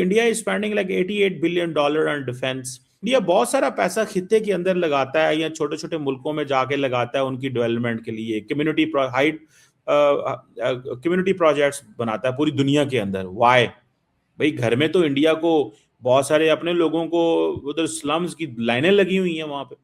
India is spending like $88 billion on defence. India बहुत सारा पैसा खित्ते के अंदर लगाता है या छोटे छोटे मुल्कों में जाके लगाता है उनकी डेवलपमेंट के लिए, कम्युनिटी प्रोजेक्ट्स बनाता है पूरी दुनिया के अंदर। वाई? भाई घर में तो इंडिया को बहुत सारे अपने लोगों को उधर स्लम्स की लाइनें लगी हुई हैं वहां पे।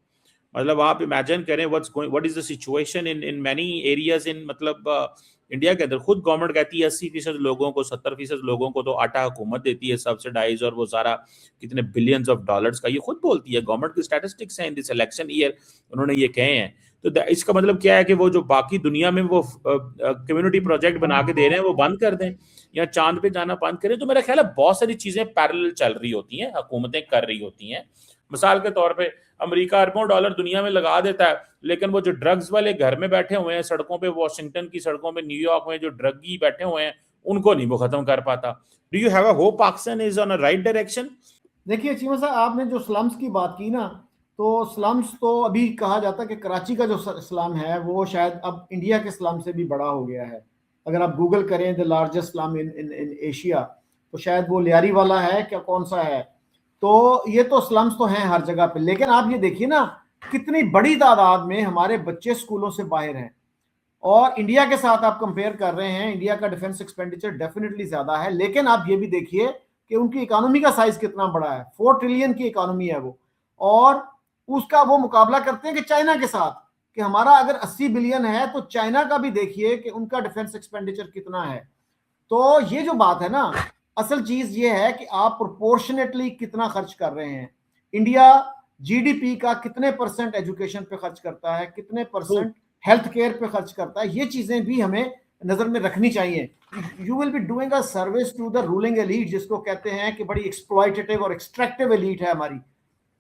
मतलब आप इमेजिन करें what is the situation in in many areas in, मतलब इंडिया के अंदर खुद गवर्नमेंट कहती है 80% लोगों को, 70% लोगों को तो आटा हुकूमत देती है सब्सिडाइज, और वो सारा कितने बिलियंस ऑफ डॉलर्स का, ये खुद बोलती है गवर्नमेंट की स्टैटिस्टिक्स हैं इन दिस इलेक्शन ईयर, उन्होंने ये कहे हैं। तो इसका मतलब क्या है कि वो जो बाकी दुनिया में वो कम्युनिटी प्रोजेक्ट बना के दे रहे हैं वो बंद कर दें या चांद पे जाना बंद करें। तो मेरा ख्याल है बहुत सारी चीजें पैरेलल चल रही होती हैं, हुकूमतें कर रही होती हैं। मिसाल के तौर पे अमेरिका अरबों डॉलर दुनिया में लगा देता है, लेकिन वो जो ड्रग्स वाले घर में बैठे हुए हैं सड़कों पे, वॉशिंगटन की सड़कों में, न्यूयॉर्क में जो ड्रगी बैठे हुए हैं, उनको नहीं वो खत्म कर पाता। Do you have a hope Pakistan is on a right direction? देखिए चीमा साहब, आपने जो स्लम्स की बात की ना, तो स्लम्स तो अभी कहा जाता है कि कराची का जो स्लम है वो शायद अब इंडिया के स्लम से भी बड़ा हो गया है। अगर आप गूगल करें the largest slum in Asia, तो शायद वो लियारी वाला है, क्या कौन सा है। तो ये तो स्लम्स तो हैं हर जगह पे, लेकिन आप ये देखिए ना कितनी बड़ी तादाद में हमारे बच्चे स्कूलों से बाहर हैं। और इंडिया के साथ आप कंपेयर कर रहे हैं, इंडिया का डिफेंस एक्सपेंडिचर डेफिनेटली ज्यादा है, लेकिन आप ये भी देखिए कि उनकी इकोनॉमी का साइज कितना बड़ा है। 4 ट्रिलियन की इकोनॉमी है वो, और उसका वो मुकाबला करते हैं कि चाइना के साथ, कि हमारा अगर 80 बिलियन है तो चाइना का भी देखिए कि उनका डिफेंस एक्सपेंडिचर कितना है। तो ये जो बात है ना, असल चीज ये है कि आप प्रोपोर्शनेटली कितना खर्च कर रहे हैं। इंडिया जीडीपी का कितने परसेंट एजुकेशन पे खर्च करता है, कितने परसेंट हेल्थ केयर पे खर्च करता है, ये चीजें भी हमें नजर में रखनी चाहिए। You will be doing a service to the ruling elite, जिसको कहते हैं कि बड़ी एक्सप्लॉइटेटिव और एक्सट्रैक्टिव एलीट है हमारी।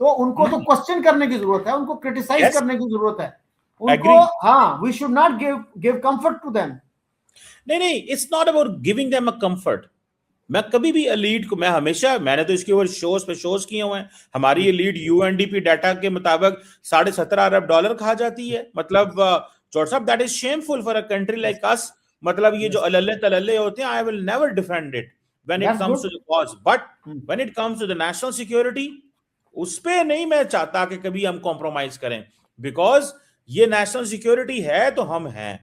तो उनको तो क्वेश्चन करने की जरूरत है, उनको क्रिटिसाइज करने की जरूरत है उनको। हाँ, we should not give comfort to them. नहीं, it's not about giving them a comfort. मैं कभी भी एलीट को, मैंने तो इसके ऊपर शोज किए हुए हैं। हमारी एलीट यूएनडीपी डाटा के मुताबिक $17.5 अरब खा जाती है। मतलब चौड़ साहब, that is shameful for a country like us. मतलब ये जो अल्ले तलल्ले होते हैं, I will never defend it when it comes to the cause, but when it comes to the national security, उस पे नहीं मैं चाहता कि कभी हम कॉम्प्रोमाइज करें, बिकॉज ये नेशनल सिक्योरिटी है तो हम हैं।